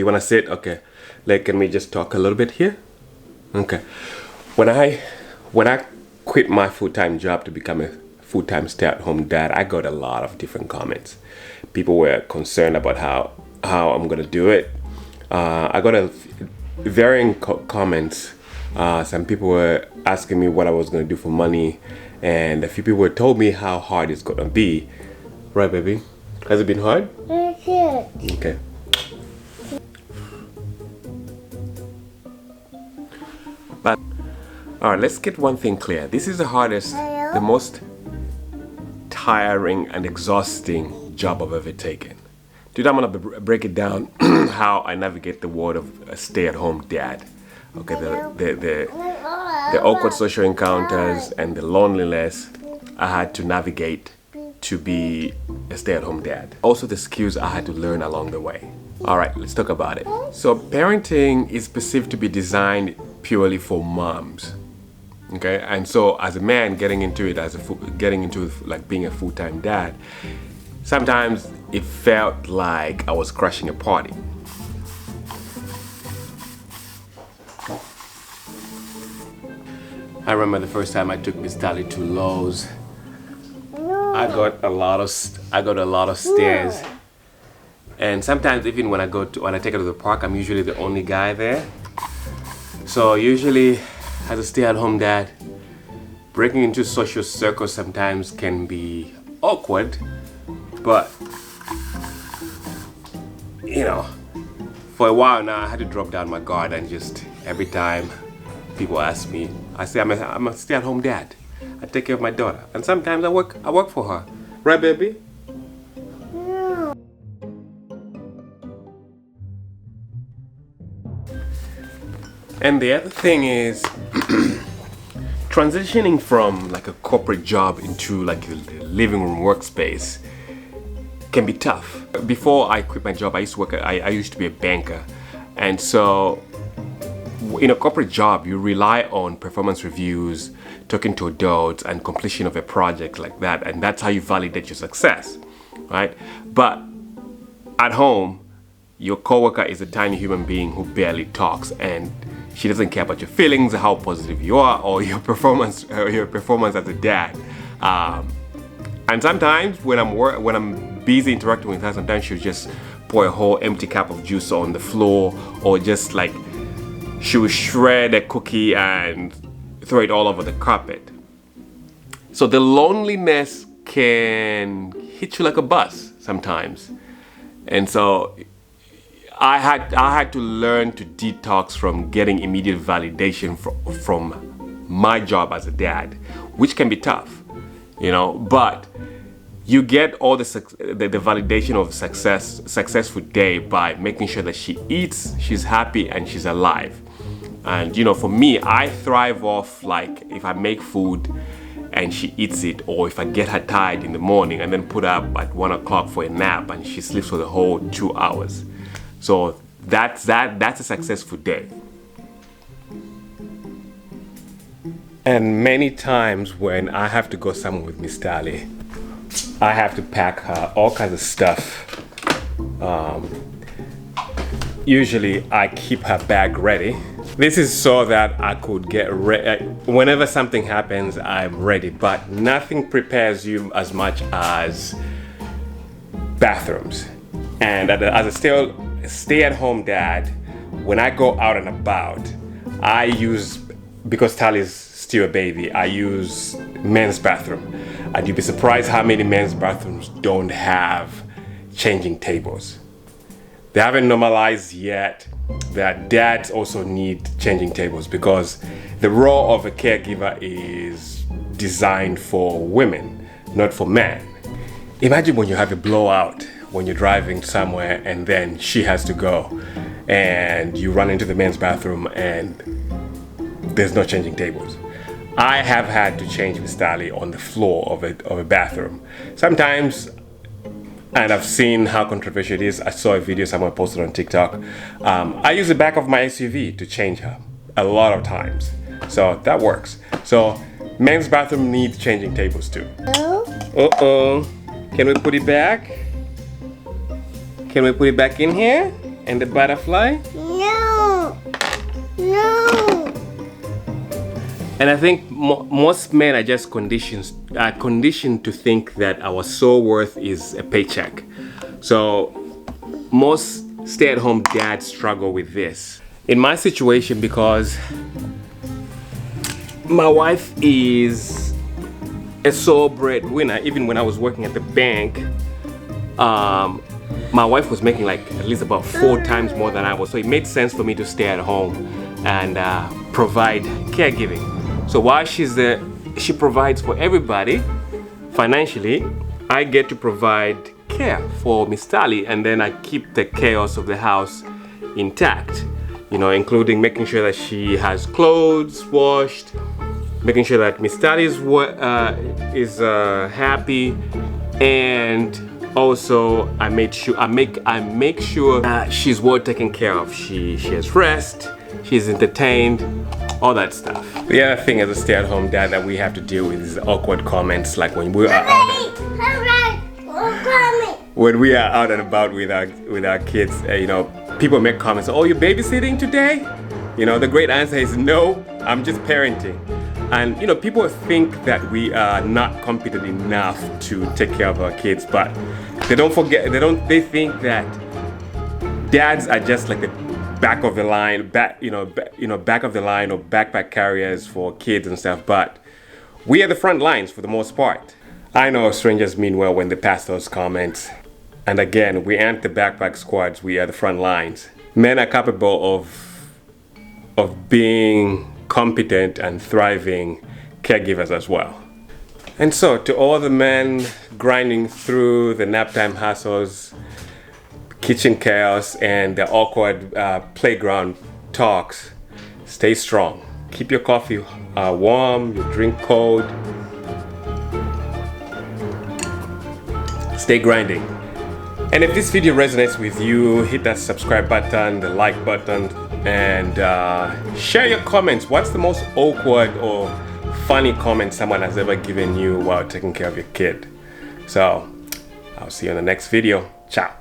you wanna sit? Okay. Like, can we just talk a little bit here? Okay. When I quit my full-time job to become a full-time stay-at-home dad, I got a lot of different comments. People were concerned about how I'm gonna do it. I got varying comments. Some people were asking me what I was gonna do for money, and a few people told me how hard it's gonna be. Right, baby? Has it been hard? Okay. But all right, let's get one thing clear. This is the hardest, the most tiring and exhausting job I've ever taken. Today I'm gonna break it down how I navigate the world of a stay-at-home dad. Okay, the awkward social encounters and the loneliness I had to navigate to be a stay-at-home dad. Also the skills I had to learn along the way. All right, let's talk about it. So parenting is perceived to be designed purely for moms. Okay, and so as a man getting into it, like being a full-time dad, sometimes it felt like I was crashing a party. I remember the first time I took Miss Tally to Lowe's. I got a lot of stairs, and sometimes even when I take her to the park, I'm usually the only guy there. So usually, as a stay-at-home dad, breaking into social circles sometimes can be awkward, but you know, for a while now I had to drop down my guard, and just every time people ask me, I say I'm a stay-at-home dad. I take care of my daughter, and sometimes I work for her. Right, baby? No. And the other thing is transitioning from like a corporate job into like a living room workspace can be tough. Before I quit my job, I used to be a banker, and so in a corporate job, you rely on performance reviews, talking to adults, and completion of a project like that, and that's how you validate your success, right? But at home, your coworker is a tiny human being who barely talks, and she doesn't care about your feelings, how positive you are, or your performance as a dad. And sometimes when I'm busy interacting with her, sometimes she'll just pour a whole empty cup of juice on the floor, or just like she will shred a cookie and throw it all over the carpet. So the loneliness can hit you like a bus sometimes. And so I had to learn to detox from getting immediate validation from my job as a dad, which can be tough, you know, but you get all the validation of successful day by making sure that she eats, she's happy, and she's alive. And you know, for me, I thrive off like if I make food and she eats it, or if I get her tired in the morning and then put her up at 1 o'clock for a nap and she sleeps for the whole 2 hours. So that's a successful day. And many times when I have to go somewhere with Miss Tally, I have to pack her all kinds of stuff. Usually I keep her bag ready. This is so that I could get ready. Whenever something happens, I'm ready. But nothing prepares you as much as bathrooms. And as a stay-at-home dad, when I go out and about, because Tally's still a baby, I use men's bathroom. And you'd be surprised how many men's bathrooms don't have changing tables. They haven't normalized yet that dads also need changing tables, because the role of a caregiver is designed for women, not for men. Imagine when you have a blowout when you're driving somewhere and then she has to go and you run into the men's bathroom and there's no changing tables. I have had to change Miss Tally on the floor of a bathroom. Sometimes, and I've seen how controversial it is. I saw a video someone posted on TikTok. I use the back of my SUV to change her a lot of times. So that works. So men's bathroom needs changing tables too. Uh-oh. Can we put it back? Can we put it back in here? And the butterfly? No. No. And I think most men are just conditioned to think that our sole worth is a paycheck. So most stay-at-home dads struggle with this. In my situation, because my wife is a sole breadwinner, even when I was working at the bank, my wife was making like at least about 4 times more than I was. So it made sense for me to stay at home and provide caregiving. So while she provides for everybody financially, I get to provide care for Miss Tally, and then I keep the chaos of the house intact, you know, including making sure that she has clothes washed, making sure that Miss Tally is happy, and also I make sure that she's well taken care of. She has rest, she's entertained, all that stuff. The other thing as a stay-at-home dad that we have to deal with is awkward comments, like when we are out and about with our kids. You know, people make comments, "Oh, you're babysitting today?" You know, the great answer is no, I'm just parenting. And you know, people think that we are not competent enough to take care of our kids, but they think that dads are just like the back of the line, back of the line, or backpack carriers for kids and stuff, but we are the front lines for the most part. I know strangers mean well when they pass those comments. And again, we aren't the backpack squads, we are the front lines. Men are capable of being competent and thriving caregivers as well. And so to all the men grinding through the nap time hassles, kitchen chaos, and the awkward playground talks, stay strong. Keep your coffee warm, your drink cold. Stay grinding. And if this video resonates with you, hit that subscribe button, the like button, and share your comments. What's the most awkward or funny comment someone has ever given you while taking care of your kid? So I'll see you in the next video. Ciao.